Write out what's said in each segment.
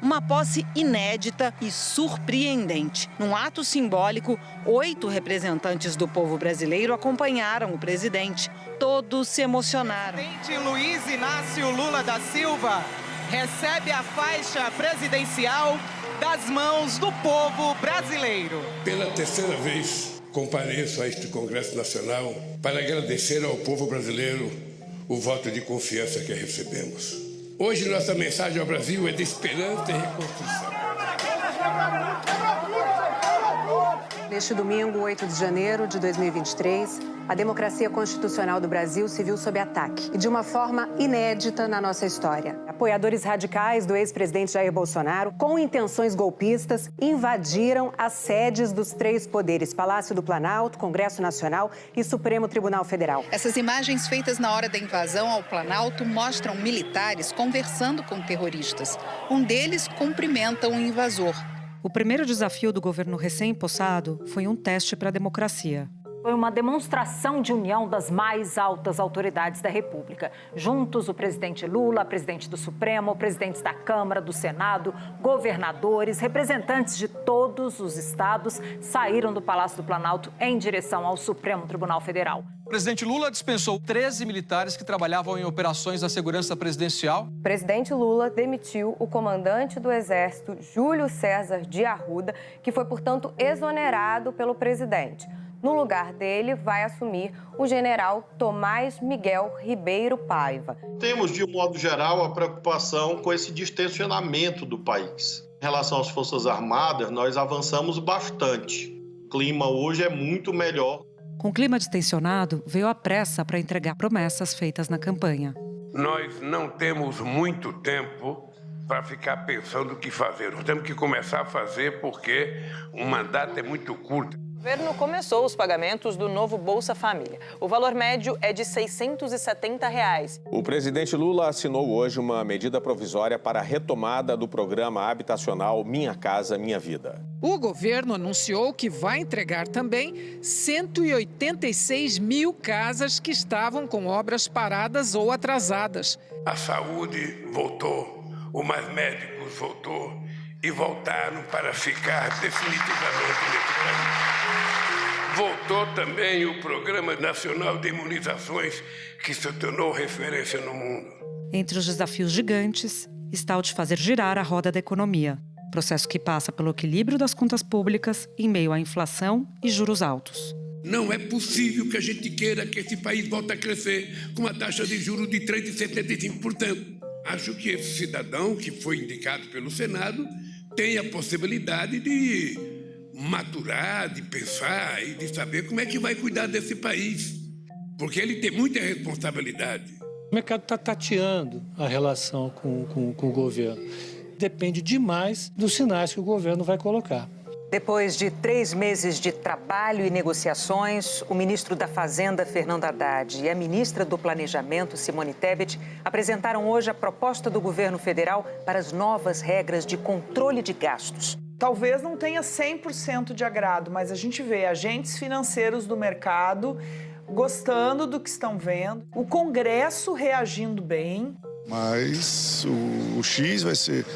Uma posse inédita e surpreendente. Num ato simbólico, 8 representantes do povo brasileiro acompanharam o presidente. Todos se emocionaram. O presidente Luiz Inácio Lula da Silva recebe a faixa presidencial das mãos do povo brasileiro. Pela terceira vez, compareço a este Congresso Nacional para agradecer ao povo brasileiro o voto de confiança que recebemos. Hoje, nossa mensagem ao Brasil é de esperança e reconstrução. Neste domingo, 8 de janeiro de 2023, a democracia constitucional do Brasil se viu sob ataque e de uma forma inédita na nossa história. Apoiadores radicais do ex-presidente Jair Bolsonaro, com intenções golpistas, invadiram as sedes dos 3 poderes: Palácio do Planalto, Congresso Nacional e Supremo Tribunal Federal. Essas imagens feitas na hora da invasão ao Planalto mostram militares conversando com terroristas. Um deles cumprimenta um invasor. O primeiro desafio do governo recém-impossado foi um teste para a democracia. Foi uma demonstração de união das mais altas autoridades da República. Juntos, o presidente Lula, presidente do Supremo, presidentes da Câmara, do Senado, governadores, representantes de todos os estados saíram do Palácio do Planalto em direção ao Supremo Tribunal Federal. O presidente Lula dispensou 13 militares que trabalhavam em operações da segurança presidencial. O presidente Lula demitiu o comandante do Exército, Júlio César de Arruda, que foi, portanto, exonerado pelo presidente. No lugar dele, vai assumir o general Tomás Miguel Ribeiro Paiva. Temos, de um modo geral, a preocupação com esse distensionamento do país. Em relação às Forças Armadas, nós avançamos bastante. O clima hoje é muito melhor. Com o clima distensionado, veio a pressa para entregar promessas feitas na campanha. Nós não temos muito tempo para ficar pensando o que fazer. Nós temos que começar a fazer porque o mandato é muito curto. O governo começou os pagamentos do novo Bolsa Família. O valor médio é de R$ 670. O presidente Lula assinou hoje uma medida provisória para a retomada do programa habitacional Minha Casa Minha Vida. O governo anunciou que vai entregar também 186 mil casas que estavam com obras paradas ou atrasadas. A saúde voltou, o Mais Médicos voltou e voltaram para ficar definitivamente nesse país. Voltou também o Programa Nacional de Imunizações, que se tornou referência no mundo. Entre os desafios gigantes está o de fazer girar a roda da economia, processo que passa pelo equilíbrio das contas públicas em meio à inflação e juros altos. Não é possível que a gente queira que esse país volte a crescer com uma taxa de juros de 3,75%. Acho que esse cidadão que foi indicado pelo Senado tem a possibilidade de maturar, de pensar e de saber como é que vai cuidar desse país. Porque ele tem muita responsabilidade. O mercado está tateando a relação com o governo. Depende demais dos sinais que o governo vai colocar. Depois de 3 meses de trabalho e negociações, o ministro da Fazenda, Fernando Haddad, e a ministra do Planejamento, Simone Tebet, apresentaram hoje a proposta do governo federal para as novas regras de controle de gastos. Talvez não tenha 100% de agrado, mas a gente vê agentes financeiros do mercado gostando do que estão vendo, o Congresso reagindo bem. Mas o X vai ser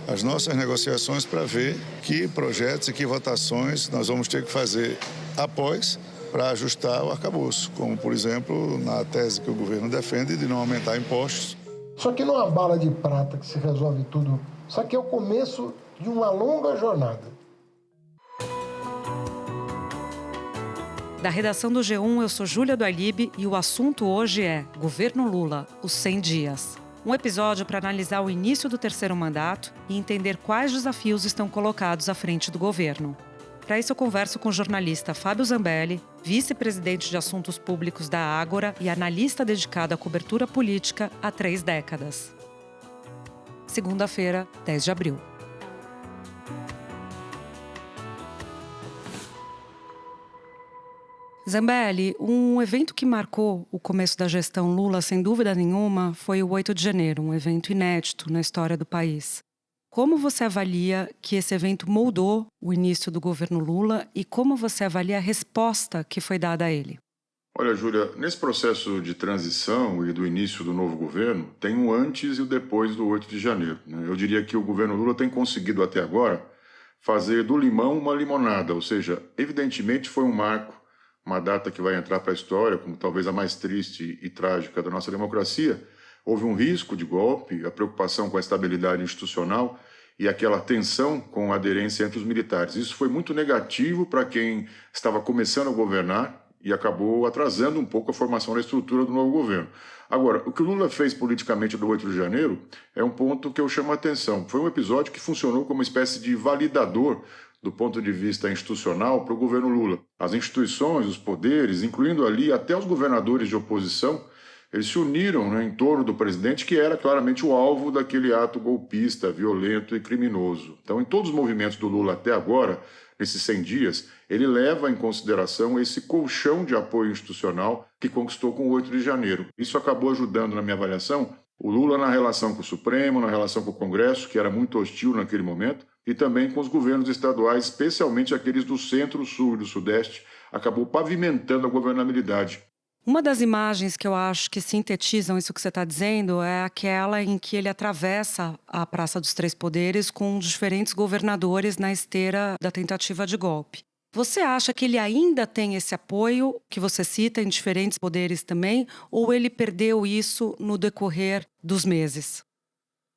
as nossas negociações para ver que projetos e que votações nós vamos ter que fazer após para ajustar o arcabouço, como, por exemplo, na tese que o governo defende de não aumentar impostos. Isso aqui não é uma bala de prata que se resolve tudo. Isso aqui é o começo de uma longa jornada. Da redação do G1, eu sou Júlia do Alibe e o assunto hoje é Governo Lula, os 100 dias. Um episódio para analisar o início do terceiro mandato e entender quais desafios estão colocados à frente do governo. Para isso, eu converso com o jornalista Fábio Zambelli, vice-presidente de Assuntos Públicos da Ágora e analista dedicado à cobertura política há 3 décadas. Segunda-feira, 10 de abril. Zambelli, um evento que marcou o começo da gestão Lula, sem dúvida nenhuma, foi o 8 de janeiro, um evento inédito na história do país. Como você avalia que esse evento moldou o início do governo Lula e como você avalia a resposta que foi dada a ele? Olha, Júlia, nesse processo de transição e do início do novo governo, tem um antes e o depois do 8 de janeiro. Eu diria que o governo Lula tem conseguido até agora fazer do limão uma limonada, ou seja, evidentemente foi um marco, uma data que vai entrar para a história como talvez a mais triste e trágica da nossa democracia. Houve um risco de golpe, a preocupação com a estabilidade institucional e aquela tensão com a aderência entre os militares. Isso foi muito negativo para quem estava começando a governar e acabou atrasando um pouco a formação da estrutura do novo governo. Agora, o que o Lula fez politicamente do 8 de janeiro é um ponto que eu chamo a atenção. Foi um episódio que funcionou como uma espécie de validador do ponto de vista institucional para o governo Lula. As instituições, os poderes, incluindo ali até os governadores de oposição, eles se uniram em torno do presidente, que era claramente o alvo daquele ato golpista, violento e criminoso. Então, em todos os movimentos do Lula até agora, nesses 100 dias, ele leva em consideração esse colchão de apoio institucional que conquistou com o 8 de janeiro. Isso acabou ajudando, na minha avaliação, o Lula na relação com o Supremo, na relação com o Congresso, que era muito hostil naquele momento, e também com os governos estaduais, especialmente aqueles do Centro, Sul e do Sudeste, acabou pavimentando a governabilidade. Uma das imagens que eu acho que sintetizam isso que você está dizendo é aquela em que ele atravessa a Praça dos Três Poderes com diferentes governadores na esteira da tentativa de golpe. Você acha que ele ainda tem esse apoio que você cita em diferentes poderes também, ou ele perdeu isso no decorrer dos meses?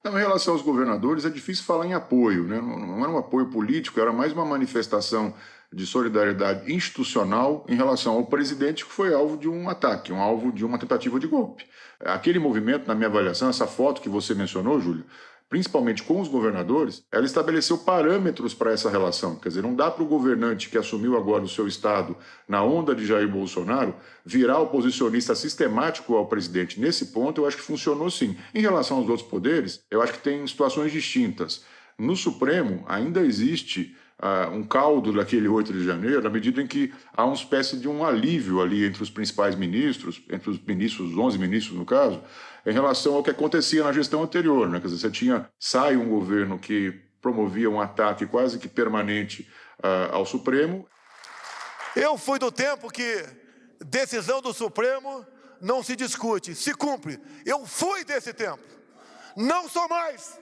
Em relação aos governadores, é difícil falar em apoio, né? Não era um apoio político, era mais uma manifestação de solidariedade institucional em relação ao presidente, que foi alvo de um ataque, um alvo de uma tentativa de golpe. Aquele movimento, na minha avaliação, essa foto que você mencionou, Júlio, principalmente com os governadores, ela estabeleceu parâmetros para essa relação. Quer dizer, não dá para o governante que assumiu agora o seu estado na onda de Jair Bolsonaro virar oposicionista sistemático ao presidente. Nesse ponto, eu acho que funcionou sim. Em relação aos outros poderes, eu acho que tem situações distintas. No Supremo, ainda existe um caldo daquele 8 de janeiro, na medida em que há uma espécie de um alívio ali entre os principais ministros, entre os ministros, os 11 ministros no caso, em relação ao que acontecia na gestão anterior, né? Quer dizer, você sai um governo que promovia um ataque quase que permanente ao Supremo. Eu fui do tempo que decisão do Supremo não se discute, se cumpre. Eu fui desse tempo. Não sou mais.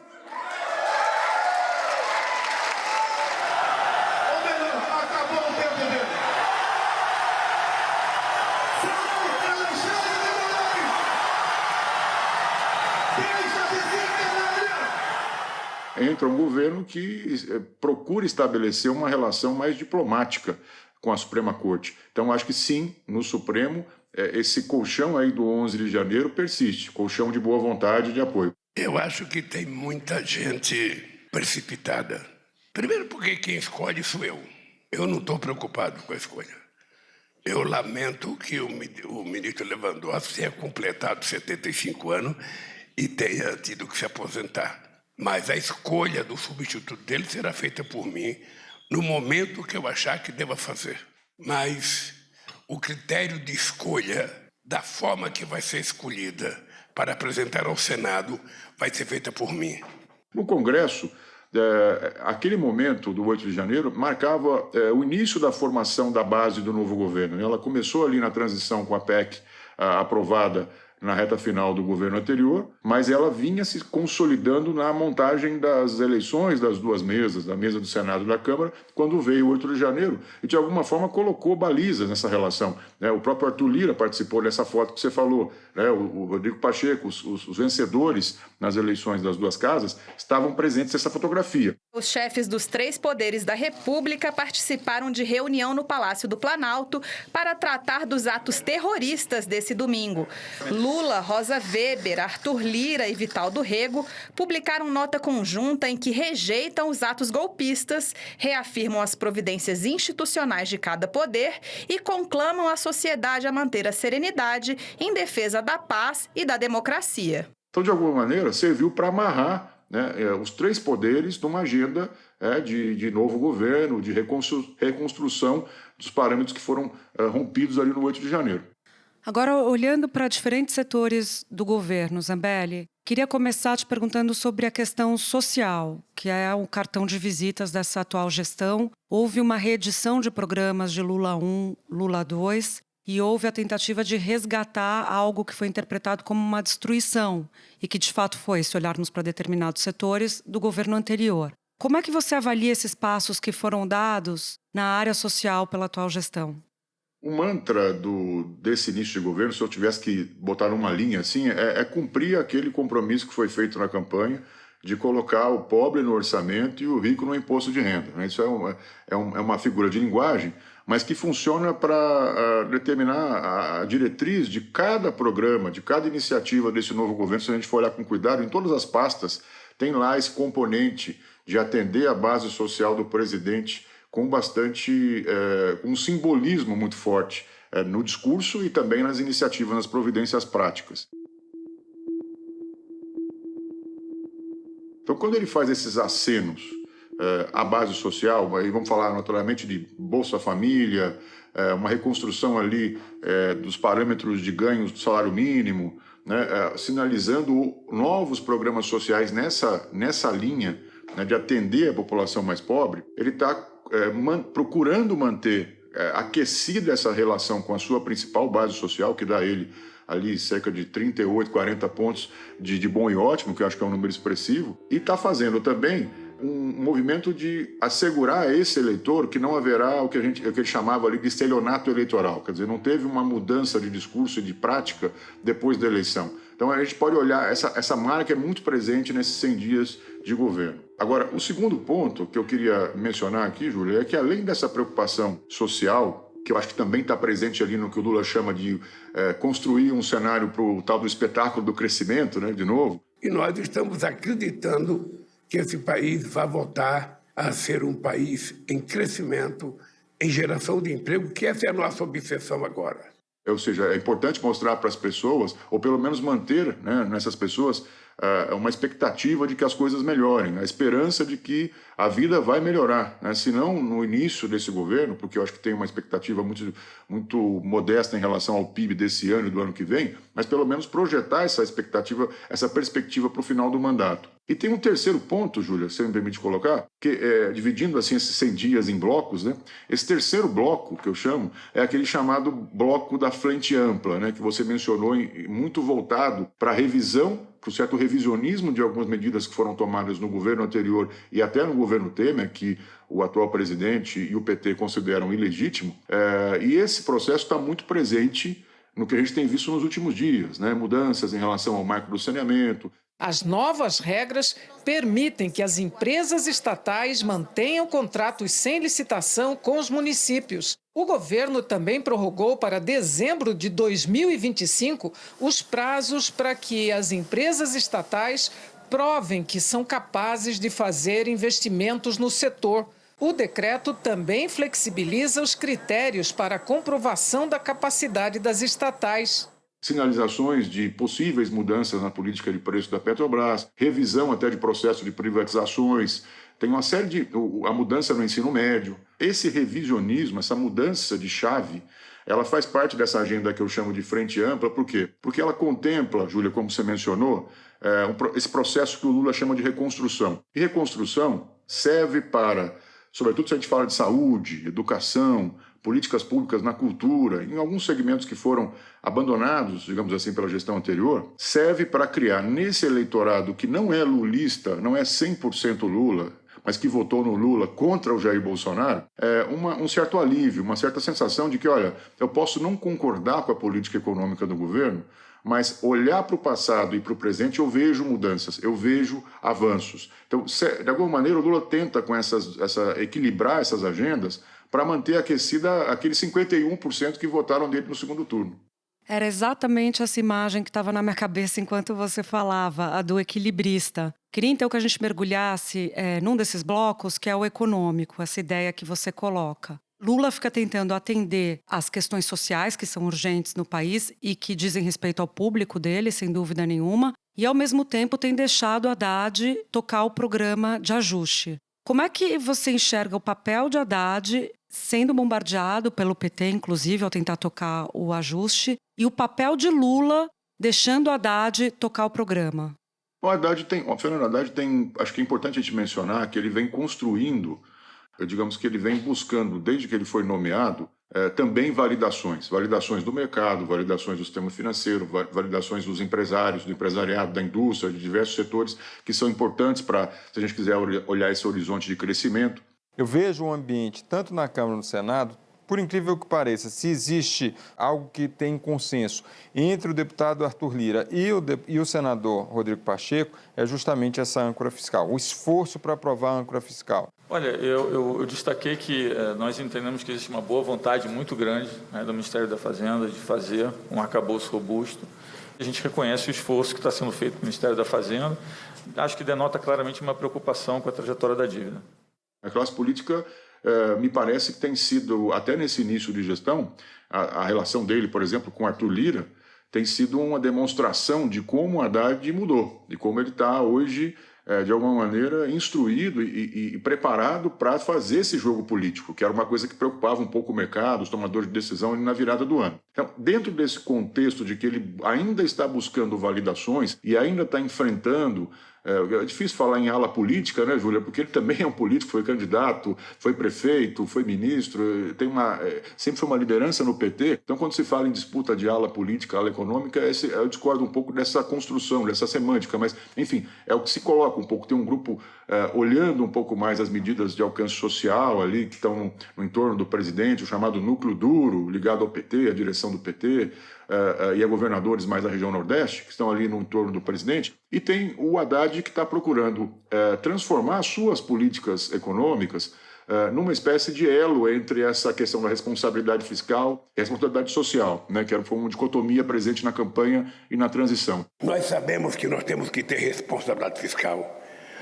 Entra um governo que procura estabelecer uma relação mais diplomática com a Suprema Corte. Então, acho que sim, no Supremo, esse colchão aí do 11 de janeiro persiste, colchão de boa vontade e de apoio. Eu acho que tem muita gente precipitada. Primeiro porque quem escolhe sou eu. Eu não estou preocupado com a escolha. Eu lamento que o ministro Lewandowski tenha completado 75 anos e tenha tido que se aposentar. Mas a escolha do substituto dele será feita por mim no momento que eu achar que deva fazer. Mas o critério de escolha da forma que vai ser escolhida para apresentar ao Senado vai ser feita por mim. No Congresso, aquele momento do 8 de janeiro marcava o início da formação da base do novo governo. Ela começou ali na transição com a PEC aprovada na reta final do governo anterior, mas ela vinha se consolidando na montagem das eleições das duas mesas, da mesa do Senado e da Câmara, quando veio o 8 de janeiro, e de alguma forma colocou balizas nessa relação. O próprio Arthur Lira participou dessa foto que você falou, o Rodrigo Pacheco, os vencedores nas eleições das duas casas, estavam presentes nessa fotografia. Os chefes dos três poderes da República participaram de reunião no Palácio do Planalto para tratar dos atos terroristas desse domingo. Lula, Rosa Weber, Arthur Lira e Vitaldo Rego publicaram nota conjunta em que rejeitam os atos golpistas, reafirmam as providências institucionais de cada poder e conclamam a sociedade a manter a serenidade em defesa da paz e da democracia. Então, de alguma maneira, serviu para amarrar os três poderes numa agenda de novo governo, de reconstrução dos parâmetros que foram rompidos ali no 8 de janeiro. Agora, olhando para diferentes setores do governo, Zambelli, queria começar te perguntando sobre a questão social, que é o cartão de visitas dessa atual gestão. Houve uma reedição de programas de Lula 1, Lula 2, e houve a tentativa de resgatar algo que foi interpretado como uma destruição e que de fato foi, se olharmos para determinados setores, do governo anterior. Como é que você avalia esses passos que foram dados na área social pela atual gestão? O mantra desse início de governo, se eu tivesse que botar uma linha assim, é cumprir aquele compromisso que foi feito na campanha de colocar o pobre no orçamento e o rico no imposto de renda. Isso é uma figura de linguagem, mas que funciona para determinar a diretriz de cada programa, de cada iniciativa desse novo governo. Se a gente for olhar com cuidado, em todas as pastas, tem lá esse componente de atender a base social do presidente com com um simbolismo muito forte no discurso e também nas iniciativas, nas providências práticas. Então, quando ele faz esses acenos à base social, aí vamos falar naturalmente de Bolsa Família, uma reconstrução ali dos parâmetros de ganhos do salário mínimo, né, sinalizando novos programas sociais nessa linha, né, de atender a população mais pobre, ele está procurando manter aquecida essa relação com a sua principal base social, que dá a ele ali cerca de 38, 40 pontos de bom e ótimo, que eu acho que é um número expressivo, e está fazendo também um movimento de assegurar a esse eleitor que não haverá o que ele chamava ali de estelionato eleitoral, quer dizer, não teve uma mudança de discurso e de prática depois da eleição. Então a gente pode olhar, essa marca é muito presente nesses 100 dias de governo. Agora, o segundo ponto que eu queria mencionar aqui, Júlia, é que além dessa preocupação social, que eu acho que também está presente ali no que o Lula chama de construir um cenário para o tal do espetáculo do crescimento, né, de novo. E nós estamos acreditando que esse país vai voltar a ser um país em crescimento, em geração de emprego, que essa é a nossa obsessão agora. Ou seja, é importante mostrar para as pessoas, ou pelo menos manter, né, nessas pessoas uma expectativa de que as coisas melhorem, a esperança de que a vida vai melhorar, né? Se não no início desse governo, porque eu acho que tem uma expectativa muito modesta em relação ao PIB desse ano e do ano que vem, mas pelo menos projetar essa expectativa, essa perspectiva para o final do mandato. E tem um terceiro ponto, Júlia, se você me permite colocar, que dividindo assim esses 100 dias em blocos, né? Esse terceiro bloco, que eu chamo, é aquele chamado bloco da frente ampla, né? Que você mencionou, muito voltado para a revisão, para o certo revisionismo de algumas medidas que foram tomadas no governo anterior e até no governo Temer, que o atual presidente e o PT consideram ilegítimo. E esse processo está muito presente no que a gente tem visto nos últimos dias, né? Mudanças em relação ao marco do saneamento. As novas regras permitem que as empresas estatais mantenham contratos sem licitação com os municípios. O governo também prorrogou para dezembro de 2025 os prazos para que as empresas estatais provem que são capazes de fazer investimentos no setor. O decreto também flexibiliza os critérios para a comprovação da capacidade das estatais. Sinalizações de possíveis mudanças na política de preço da Petrobras, revisão até de processo de privatizações, tem uma série a mudança no ensino médio. Esse revisionismo, essa mudança de chave, ela faz parte dessa agenda que eu chamo de frente ampla. Por quê? Porque ela contempla, Júlia, como você mencionou, esse processo que o Lula chama de reconstrução. E reconstrução serve para, sobretudo se a gente fala de saúde, educação, políticas públicas na cultura, em alguns segmentos que foram abandonados, digamos assim, pela gestão anterior, serve para criar nesse eleitorado que não é lulista, não é 100% Lula, mas que votou no Lula contra o Jair Bolsonaro, um certo alívio, uma certa sensação de que, olha, eu posso não concordar com a política econômica do governo, mas olhar para o passado e para o presente eu vejo mudanças, eu vejo avanços. Então, de alguma maneira, o Lula tenta equilibrar essas agendas para manter aquecida aqueles 51% que votaram nele no segundo turno. Era exatamente essa imagem que estava na minha cabeça enquanto você falava, a do equilibrista. Queria então que a gente mergulhasse num desses blocos, que é o econômico, essa ideia que você coloca. Lula fica tentando atender às questões sociais que são urgentes no país e que dizem respeito ao público dele, sem dúvida nenhuma, e ao mesmo tempo tem deixado Haddad tocar o programa de ajuste. Como é que você enxerga o papel de Haddad sendo bombardeado pelo PT, inclusive, ao tentar tocar o ajuste, e o papel de Lula deixando Haddad tocar o programa? O Fernando Haddad tem, acho que é importante a gente mencionar que ele vem construindo, digamos que ele vem buscando, desde que ele foi nomeado, também validações do mercado, validações do sistema financeiro, validações dos empresários, do empresariado, da indústria, de diversos setores que são importantes para, se a gente quiser olhar esse horizonte de crescimento. Eu vejo um ambiente, tanto na Câmara como no Senado, por incrível que pareça, se existe algo que tem consenso entre o deputado Arthur Lira e o senador Rodrigo Pacheco, é justamente essa âncora fiscal, o esforço para aprovar a âncora fiscal. Olha, eu destaquei que nós entendemos que existe uma boa vontade muito grande, né, do Ministério da Fazenda de fazer um arcabouço robusto. A gente reconhece o esforço que está sendo feito pelo Ministério da Fazenda. Acho que denota claramente uma preocupação com a trajetória da dívida. A classe política, me parece que tem sido, até nesse início de gestão, a relação dele, por exemplo, com Arthur Lira, tem sido uma demonstração de como o Haddad mudou, de como ele está hoje, de alguma maneira, instruído e preparado para fazer esse jogo político, que era uma coisa que preocupava um pouco o mercado, os tomadores de decisão na virada do ano. Então, dentro desse contexto de que ele ainda está buscando validações e ainda está enfrentando... É difícil falar em ala política, né, Júlia? Porque ele também é um político, foi candidato, foi prefeito, foi ministro, sempre foi uma liderança no PT. Então, quando se fala em disputa de ala política, ala econômica, eu discordo um pouco dessa construção, dessa semântica, mas, enfim, é o que se coloca um pouco. Tem um grupo olhando um pouco mais as medidas de alcance social ali, que estão no entorno do presidente, o chamado núcleo duro, ligado ao PT, a direção do PT, e a governadores mais da região Nordeste, que estão ali no entorno do presidente, e tem o Haddad que está procurando transformar suas políticas econômicas numa espécie de elo entre essa questão da responsabilidade fiscal e a responsabilidade social, né, que foi uma dicotomia presente na campanha e na transição. Nós sabemos que nós temos que ter responsabilidade fiscal.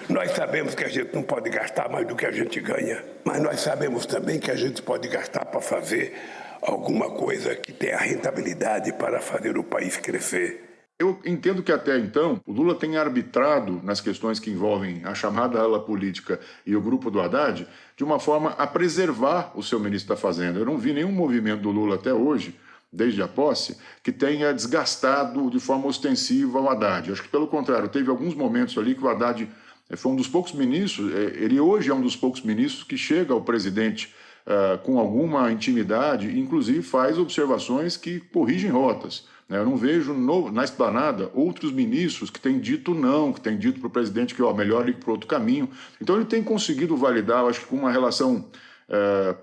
Nós sabemos que a gente não pode gastar mais do que a gente ganha, mas nós sabemos também que a gente pode gastar para fazer alguma coisa que tenha rentabilidade para fazer o país crescer. Eu entendo que até então o Lula tem arbitrado nas questões que envolvem a chamada ala política e o grupo do Haddad de uma forma a preservar o seu ministro da Fazenda. Eu não vi nenhum movimento do Lula até hoje, desde a posse, que tenha desgastado de forma ostensiva o Haddad. Acho que, pelo contrário, teve alguns momentos ali que o Haddad foi um dos poucos ministros, ele hoje é um dos poucos ministros que chega ao presidente com alguma intimidade, inclusive faz observações que corrigem rotas. Eu não vejo na esplanada outros ministros que têm dito não, que têm dito para o presidente que melhor ir para outro caminho. Então ele tem conseguido validar, eu acho que com uma relação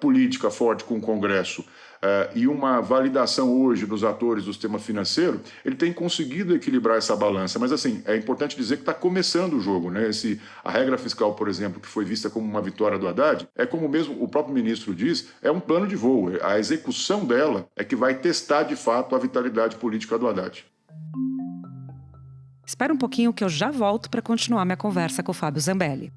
política forte com o Congresso e uma validação hoje dos atores do sistema financeiro, ele tem conseguido equilibrar essa balança. Mas, assim, é importante dizer que está começando o jogo, né? A regra fiscal, por exemplo, que foi vista como uma vitória do Haddad, é como mesmo o próprio ministro diz, é um plano de voo. A execução dela é que vai testar, de fato, a vitalidade política do Haddad. Espera um pouquinho que eu já volto para continuar minha conversa com o Fábio Zambelli.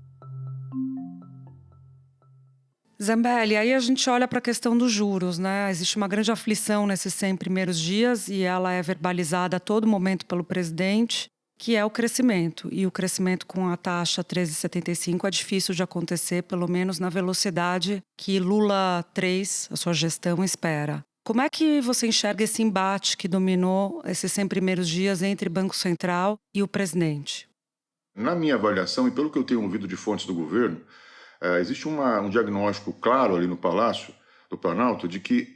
Zambelli, aí a gente olha para a questão dos juros, né? Existe uma grande aflição nesses 100 primeiros dias e ela é verbalizada a todo momento pelo presidente, que é o crescimento. E o crescimento com a taxa 13,75 é difícil de acontecer, pelo menos na velocidade que Lula 3, a sua gestão, espera. Como é que você enxerga esse embate que dominou esses 100 primeiros dias entre Banco Central e o presidente? Na minha avaliação, e pelo que eu tenho ouvido de fontes do governo, existe um diagnóstico claro ali no Palácio do Planalto de que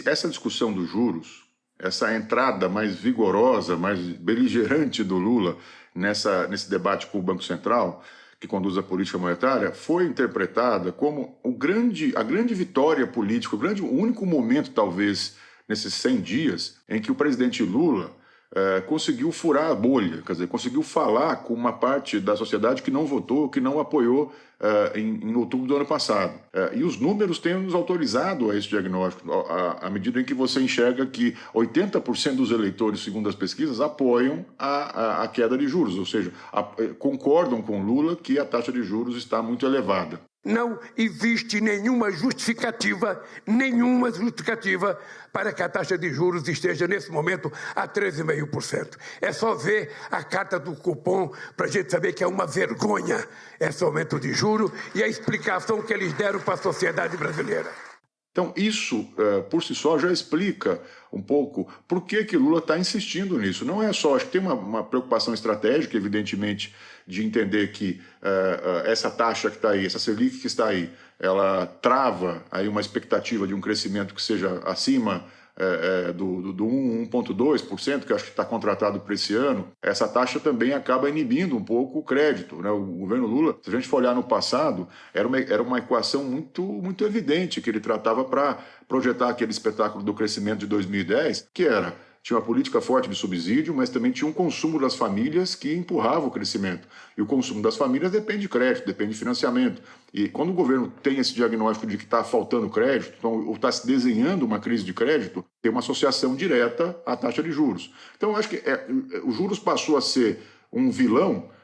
essa discussão dos juros, essa entrada mais vigorosa, mais beligerante do Lula nesse debate com o Banco Central, que conduz a política monetária, foi interpretada como a grande vitória política, o único momento, talvez, nesses 100 dias, em que o presidente Lula conseguiu furar a bolha, quer dizer, conseguiu falar com uma parte da sociedade que não votou, que não apoiou em outubro do ano passado. E os números têm nos autorizado a esse diagnóstico, à medida em que você enxerga que 80% dos eleitores, segundo as pesquisas, apoiam a queda de juros, ou seja, concordam com Lula que a taxa de juros está muito elevada. Não existe nenhuma justificativa para que a taxa de juros esteja, nesse momento, a 13,5%. É só ver a carta do cupom para a gente saber que é uma vergonha esse aumento de juros e a explicação que eles deram para a sociedade brasileira. Então, isso, por si só, já explica um pouco por que Lula está insistindo nisso. Não é só, acho que tem uma preocupação estratégica, evidentemente, de entender que essa taxa que está aí, essa Selic que está aí, ela trava aí uma expectativa de um crescimento que seja acima do 1,2%, que acho que está contratado para esse ano. Essa taxa também acaba inibindo um pouco o crédito, né? O governo Lula, se a gente for olhar no passado, era uma equação muito evidente que ele tratava para projetar aquele espetáculo do crescimento de 2010, que tinha uma política forte de subsídio, mas também tinha um consumo das famílias que empurrava o crescimento. E o consumo das famílias depende de crédito, depende de financiamento. E quando o governo tem esse diagnóstico de que está faltando crédito, ou está se desenhando uma crise de crédito, tem uma associação direta à taxa de juros. Então, eu acho que os juros passou a ser um vilão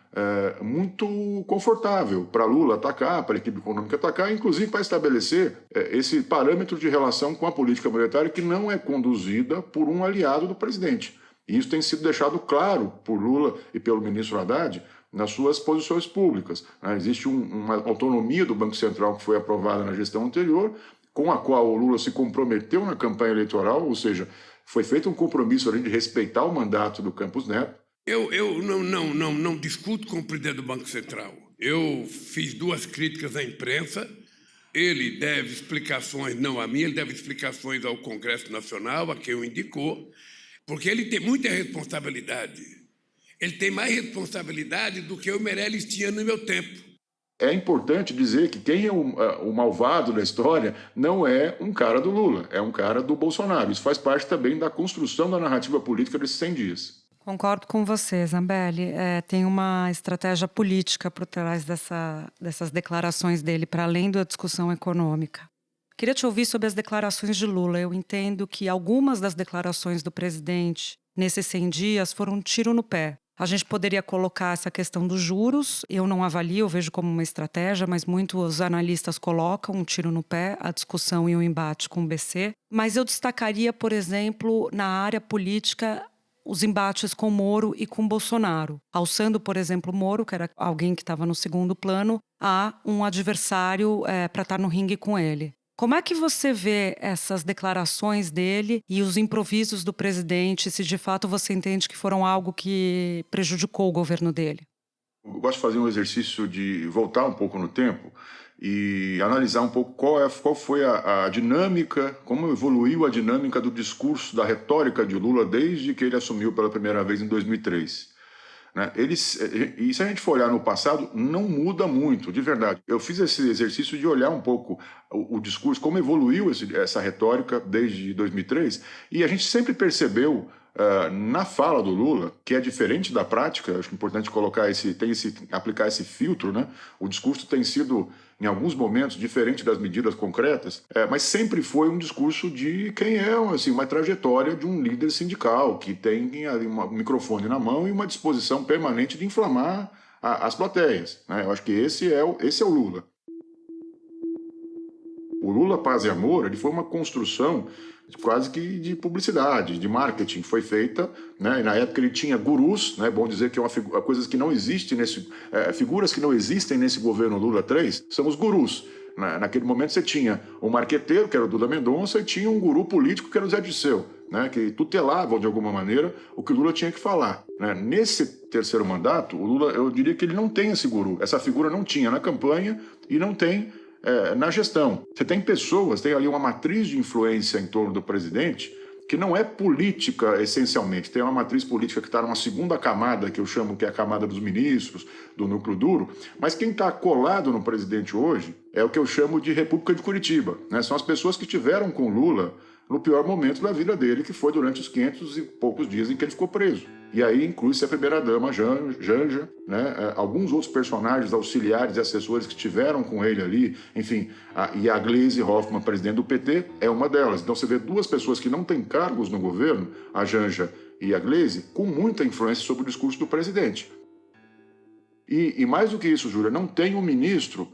muito confortável para Lula atacar, para a equipe econômica atacar, inclusive para estabelecer esse parâmetro de relação com a política monetária que não é conduzida por um aliado do presidente. E isso tem sido deixado claro por Lula e pelo ministro Haddad nas suas posições públicas. Existe uma autonomia do Banco Central que foi aprovada na gestão anterior, com a qual o Lula se comprometeu na campanha eleitoral, ou seja, foi feito um compromisso ali de respeitar o mandato do Campos Neto. Eu não discuto com o presidente do Banco Central. Eu fiz 2 críticas à imprensa. Ele deve explicações, não a mim, ele deve explicações ao Congresso Nacional, a quem o indicou, porque ele tem muita responsabilidade. Ele tem mais responsabilidade do que o Meirelles tinha no meu tempo. É importante dizer que quem é o malvado da história não é um cara do Lula, é um cara do Bolsonaro. Isso faz parte também da construção da narrativa política desses 100 dias. Concordo com você, Zambelli. Tem uma estratégia política por trás dessas declarações dele, para além da discussão econômica. Queria te ouvir sobre as declarações de Lula. Eu entendo que algumas das declarações do presidente nesses 100 dias foram um tiro no pé. A gente poderia colocar essa questão dos juros. Eu não avalio, eu vejo como uma estratégia, mas muitos analistas colocam um tiro no pé, a discussão e o embate com o BC. Mas eu destacaria, por exemplo, na área política, os embates com Moro e com Bolsonaro, alçando, por exemplo, Moro, que era alguém que estava no segundo plano, a um adversário para estar no ringue com ele. Como é que você vê essas declarações dele e os improvisos do presidente, se de fato você entende que foram algo que prejudicou o governo dele? Eu gosto de fazer um exercício de voltar um pouco no tempo e analisar um pouco qual foi a dinâmica, como evoluiu a dinâmica do discurso, da retórica de Lula desde que ele assumiu pela primeira vez em 2003. E se a gente for olhar no passado, não muda muito, de verdade. Eu fiz esse exercício de olhar um pouco o discurso, como evoluiu essa retórica desde 2003, e a gente sempre percebeu na fala do Lula, que é diferente da prática, acho importante aplicar esse filtro, né? O discurso tem sido, em alguns momentos, diferente das medidas concretas, mas sempre foi um discurso de quem é uma trajetória de um líder sindical, que tem um microfone na mão e uma disposição permanente de inflamar as plateias, né? Eu acho que esse é o Lula. O Lula Paz e Amor, ele foi uma construção quase que de publicidade, de marketing, foi feita, né? E na época ele tinha gurus, né? Bom dizer que é coisas que não existem figuras que não existem nesse governo Lula 3, são os gurus. Naquele momento você tinha um marqueteiro, que era o Duda Mendonça, e tinha um guru político, que era o Zé Dirceu, né? Que tutelavam, de alguma maneira, o que o Lula tinha que falar, né? Nesse terceiro mandato, o Lula, eu diria que ele não tem esse guru. Essa figura não tinha na campanha e não tem na gestão. Você tem pessoas, tem ali uma matriz de influência em torno do presidente que não é política essencialmente, tem uma matriz política que está numa segunda camada, que eu chamo que é a camada dos ministros, do núcleo duro, mas quem está colado no presidente hoje é o que eu chamo de República de Curitiba, né? São as pessoas que tiveram com Lula no pior momento da vida dele, que foi durante os 500 e poucos dias em que ele ficou preso. E aí inclui-se a primeira-dama, Janja, né? Alguns outros personagens auxiliares e assessores que estiveram com ele ali, enfim, e a Gleisi Hoffmann, presidente do PT, é uma delas. Então você vê 2 pessoas que não têm cargos no governo, a Janja e a Gleisi, com muita influência sobre o discurso do presidente. E mais do que isso, Júlia, não tem um ministro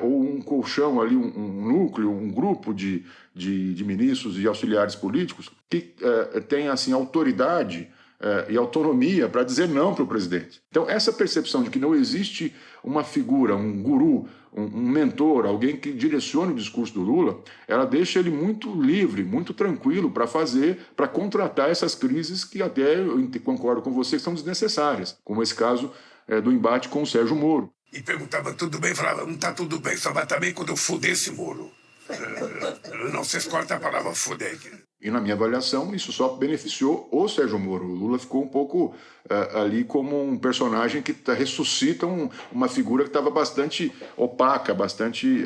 ou um colchão ali, um núcleo, um grupo de ministros e auxiliares políticos que tem assim autoridade e autonomia para dizer não para o presidente. Então, essa percepção de que não existe uma figura, um guru, um mentor, alguém que direcione o discurso do Lula, ela deixa ele muito livre, muito tranquilo para contratar essas crises que até, eu concordo com você, são desnecessárias, como esse caso do embate com o Sérgio Moro. E perguntava tudo bem, falava, não está tudo bem, só vai estar bem quando eu fuder esse muro. Não se escorta a palavra fuder. E na minha avaliação, isso só beneficiou o Sérgio Moro. O Lula ficou um pouco ali como um personagem que ressuscita uma figura que estava bastante opaca, bastante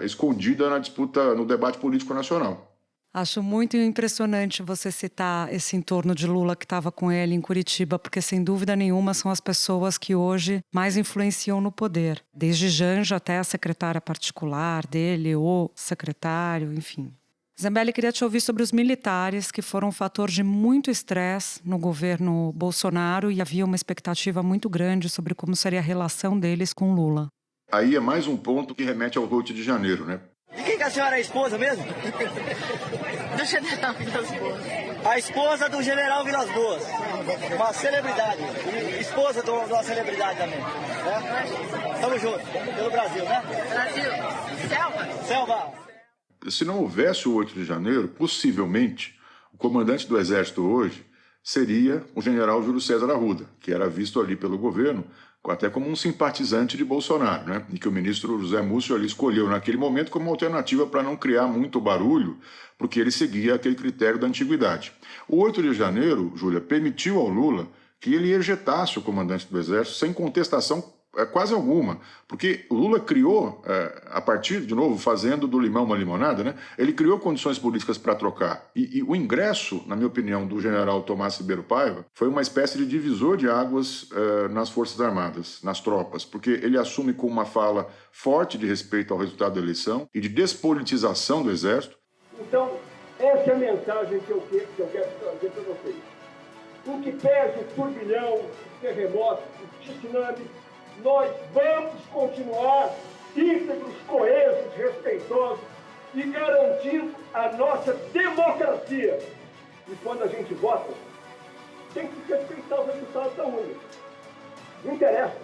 escondida na disputa, no debate político nacional. Acho muito impressionante você citar esse entorno de Lula que estava com ele em Curitiba, porque sem dúvida nenhuma são as pessoas que hoje mais influenciam no poder. Desde Janja até a secretária particular dele, o secretário, enfim. Zambelli, queria te ouvir sobre os militares, que foram um fator de muito estresse no governo Bolsonaro e havia uma expectativa muito grande sobre como seria a relação deles com Lula. Aí é mais um ponto que remete ao 8 de janeiro, né? De quem que a senhora é esposa mesmo? Do general Vilas Boas. A esposa do general Vilas Boas. Uma celebridade. Esposa de uma celebridade também. Né? Tamo junto. Pelo Brasil, né? Brasil. Selva. Selva. Se não houvesse o 8 de janeiro, possivelmente, o comandante do Exército hoje seria o general Júlio César Arruda, que era visto ali pelo governo até como um simpatizante de Bolsonaro, né? E que o ministro José Múcio ali escolheu naquele momento como alternativa para não criar muito barulho, porque ele seguia aquele critério da antiguidade. O 8 de janeiro, Júlia, permitiu ao Lula que ele ejetasse o comandante do Exército sem contestação quase alguma, porque o Lula criou, a partir, de novo, fazendo do limão uma limonada, né? Ele criou condições políticas para trocar. E o ingresso, na minha opinião, do general Tomás Ribeiro Paiva foi uma espécie de divisor de águas nas Forças Armadas, nas tropas, porque ele assume com uma fala forte de respeito ao resultado da eleição e de despolitização do Exército. Então, essa é a mensagem que eu quero trazer para vocês. O que pese o turbilhão, os terremotos, os tsunamis, nós vamos continuar íntegros, coesos, respeitosos e garantindo a nossa democracia. E quando a gente vota, tem que respeitar o resultado da urna. Não interessa.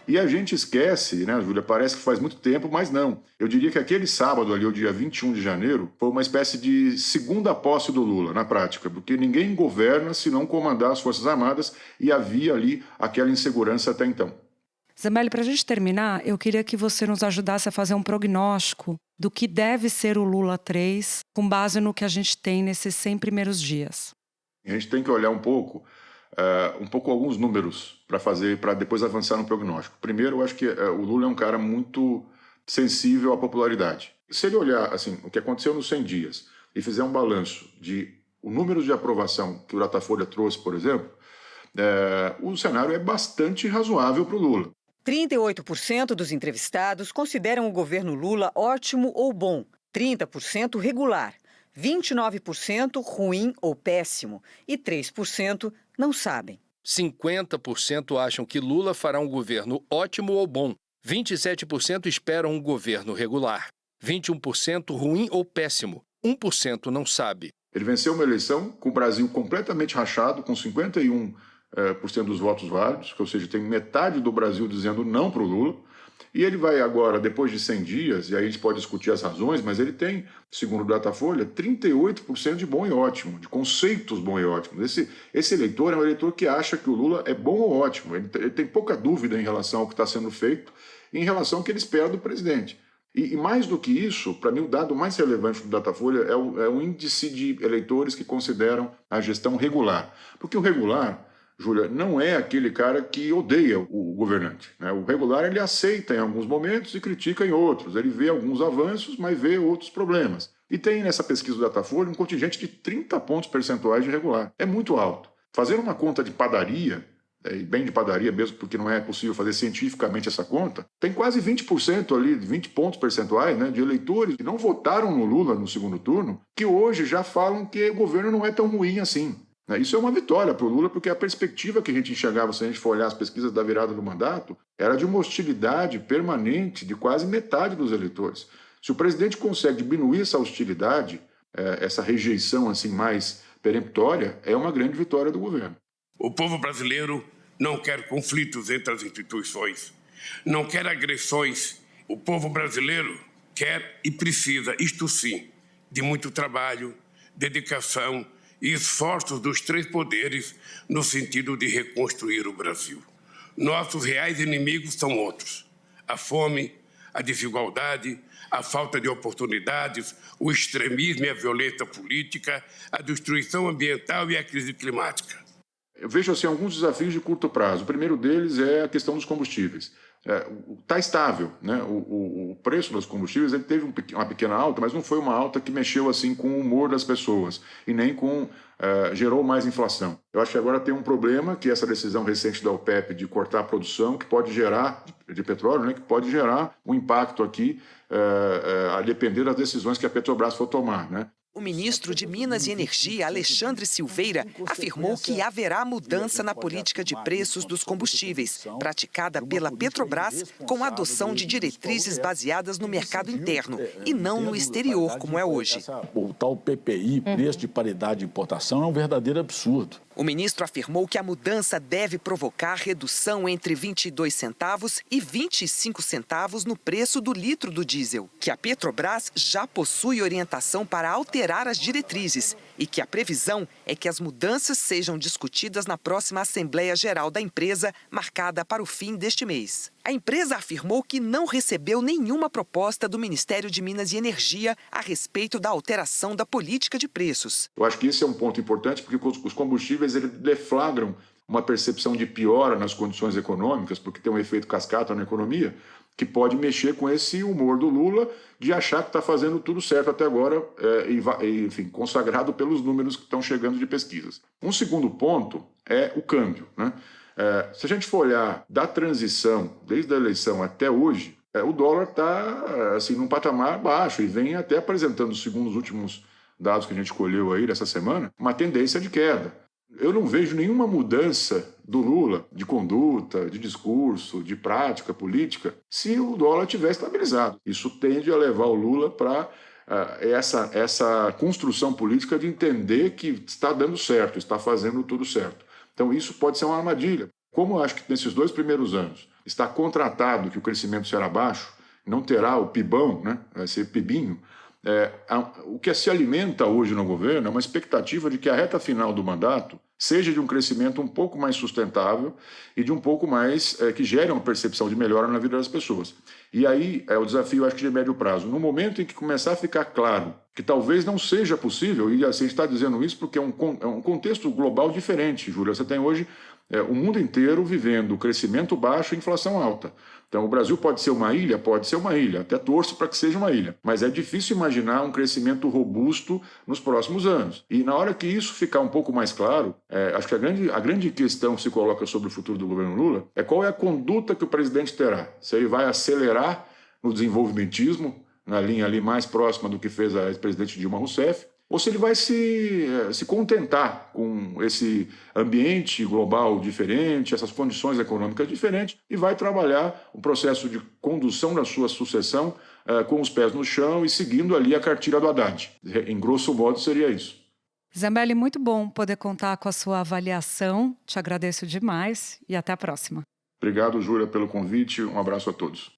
E a gente esquece, né, Júlia? Parece que faz muito tempo, mas não. Eu diria que aquele sábado ali, o dia 21 de janeiro, foi uma espécie de segunda posse do Lula, na prática, porque ninguém governa se não comandar as Forças Armadas e havia ali aquela insegurança até então. Zambelli, para a gente terminar, eu queria que você nos ajudasse a fazer um prognóstico do que deve ser o Lula 3, com base no que a gente tem nesses 100 primeiros dias. A gente tem que olhar um pouco alguns números para depois avançar no prognóstico. Primeiro, eu acho que o Lula é um cara muito sensível à popularidade. Se ele olhar assim, o que aconteceu nos 100 dias e fizer um balanço de o número de aprovação que o Datafolha trouxe, por exemplo, o cenário é bastante razoável para o Lula. 38% dos entrevistados consideram o governo Lula ótimo ou bom, 30% regular, 29% ruim ou péssimo e 3% não sabem. 50% acham que Lula fará um governo ótimo ou bom, 27% esperam um governo regular, 21% ruim ou péssimo, 1% não sabe. Ele venceu uma eleição com o Brasil completamente rachado, com 51% dos votos válidos, ou seja, tem metade do Brasil dizendo não para o Lula, e ele vai agora, depois de 100 dias, e aí a gente pode discutir as razões, mas ele tem, segundo o Datafolha, 38% de bom e ótimo, de conceitos bom e ótimo. Esse eleitor é um eleitor que acha que o Lula é bom ou ótimo, ele tem pouca dúvida em relação ao que está sendo feito, e em relação ao que ele espera do presidente. E mais do que isso, para mim o dado mais relevante do Datafolha é o índice de eleitores que consideram a gestão regular. Porque o regular, Júlia, não é aquele cara que odeia o governante, né? O regular ele aceita em alguns momentos e critica em outros. Ele vê alguns avanços, mas vê outros problemas. E tem nessa pesquisa do Datafolha um contingente de 30 pontos percentuais de regular. É muito alto. Fazer uma conta de padaria, e bem de padaria mesmo, porque não é possível fazer cientificamente essa conta, tem quase 20% ali, 20 pontos percentuais, né, de eleitores que não votaram no Lula no segundo turno, que hoje já falam que o governo não é tão ruim assim. Isso é uma vitória para o Lula, porque a perspectiva que a gente enxergava, se a gente for olhar as pesquisas da virada do mandato, era de uma hostilidade permanente de quase metade dos eleitores. Se o presidente consegue diminuir essa hostilidade, essa rejeição assim mais peremptória, é uma grande vitória do governo. O povo brasileiro não quer conflitos entre as instituições, não quer agressões. O povo brasileiro quer e precisa, isto sim, de muito trabalho, dedicação e esforços dos três poderes no sentido de reconstruir o Brasil. Nossos reais inimigos são outros: a fome, a desigualdade, a falta de oportunidades, o extremismo e a violência política, a destruição ambiental e a crise climática. Eu vejo assim, alguns desafios de curto prazo. O primeiro deles é a questão dos combustíveis. Está estável, né? O preço dos combustíveis ele teve uma pequena alta, mas não foi uma alta que mexeu assim com o humor das pessoas e nem gerou mais inflação. Eu acho que agora tem um problema, que é essa decisão recente da OPEP de cortar a produção, que pode gerar, de petróleo, né? Que pode gerar um impacto aqui, a depender das decisões que a Petrobras for tomar, né? O ministro de Minas e Energia, Alexandre Silveira, afirmou que haverá mudança na política de preços dos combustíveis, praticada pela Petrobras com a adoção de diretrizes baseadas no mercado interno e não no exterior, como é hoje. O tal PPI, preço de paridade de importação, é um verdadeiro absurdo. O ministro afirmou que a mudança deve provocar redução entre 22 centavos e 25 centavos no preço do litro do diesel, que a Petrobras já possui orientação para alterar as diretrizes e que a previsão é que as mudanças sejam discutidas na próxima Assembleia Geral da empresa, marcada para o fim deste mês. A empresa afirmou que não recebeu nenhuma proposta do Ministério de Minas e Energia a respeito da alteração da política de preços. Eu acho que esse é um ponto importante, porque os combustíveis eles deflagram uma percepção de piora nas condições econômicas, porque tem um efeito cascata na economia, que pode mexer com esse humor do Lula de achar que está fazendo tudo certo até agora, enfim, consagrado pelos números que estão chegando de pesquisas. Um segundo ponto é o câmbio, né? Se a gente for olhar da transição, desde a eleição até hoje, o dólar está assim, num patamar baixo e vem até apresentando, segundo os últimos dados que a gente colheu aí dessa semana, uma tendência de queda. Eu não vejo nenhuma mudança do Lula de conduta, de discurso, de prática política, se o dólar estiver estabilizado. Isso tende a levar o Lula para essa construção política de entender que está dando certo, está fazendo tudo certo. Então isso pode ser uma armadilha. Como eu acho que nesses 2 primeiros anos está contratado que o crescimento será baixo, não terá o PIBão, né? Vai ser PIBinho, o que se alimenta hoje no governo é uma expectativa de que a reta final do mandato seja de um crescimento um pouco mais sustentável e de um pouco mais que gere uma percepção de melhora na vida das pessoas. E aí é o desafio, acho que de médio prazo. No momento em que começar a ficar claro que talvez não seja possível, e assim está dizendo isso porque é um contexto global diferente, Júlia. Você tem hoje o mundo inteiro vivendo crescimento baixo e inflação alta. Então, o Brasil pode ser uma ilha? Pode ser uma ilha. Até torço para que seja uma ilha. Mas é difícil imaginar um crescimento robusto nos próximos anos. E na hora que isso ficar um pouco mais claro, acho que a grande questão que se coloca sobre o futuro do governo Lula é qual é a conduta que o presidente terá. Se ele vai acelerar no desenvolvimentismo, na linha ali mais próxima do que fez a ex-presidente Dilma Rousseff, ou se ele vai se contentar com esse ambiente global diferente, essas condições econômicas diferentes, e vai trabalhar o processo de condução da sua sucessão com os pés no chão e seguindo ali a cartilha do Haddad. Em grosso modo, seria isso. Zambelli, muito bom poder contar com a sua avaliação. Te agradeço demais e até a próxima. Obrigado, Júlia, pelo convite. Um abraço a todos.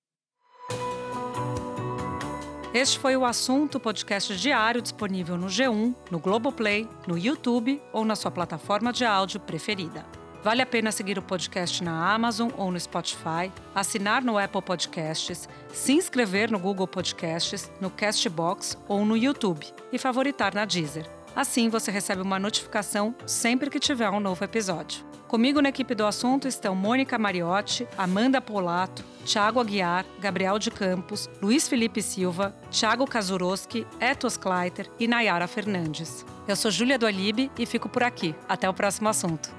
Este foi o Assunto, podcast diário disponível no G1, no Globoplay, no YouTube ou na sua plataforma de áudio preferida. Vale a pena seguir o podcast na Amazon ou no Spotify, assinar no Apple Podcasts, se inscrever no Google Podcasts, no Castbox ou no YouTube e favoritar na Deezer. Assim você recebe uma notificação sempre que tiver um novo episódio. Comigo na equipe do Assunto estão Mônica Mariotti, Amanda Polato, Thiago Aguiar, Gabriel de Campos, Luiz Felipe Silva, Thiago Kazuroski, Etos Kleiter e Nayara Fernandes. Eu sou Júlia do Alibe e fico por aqui. Até o próximo assunto.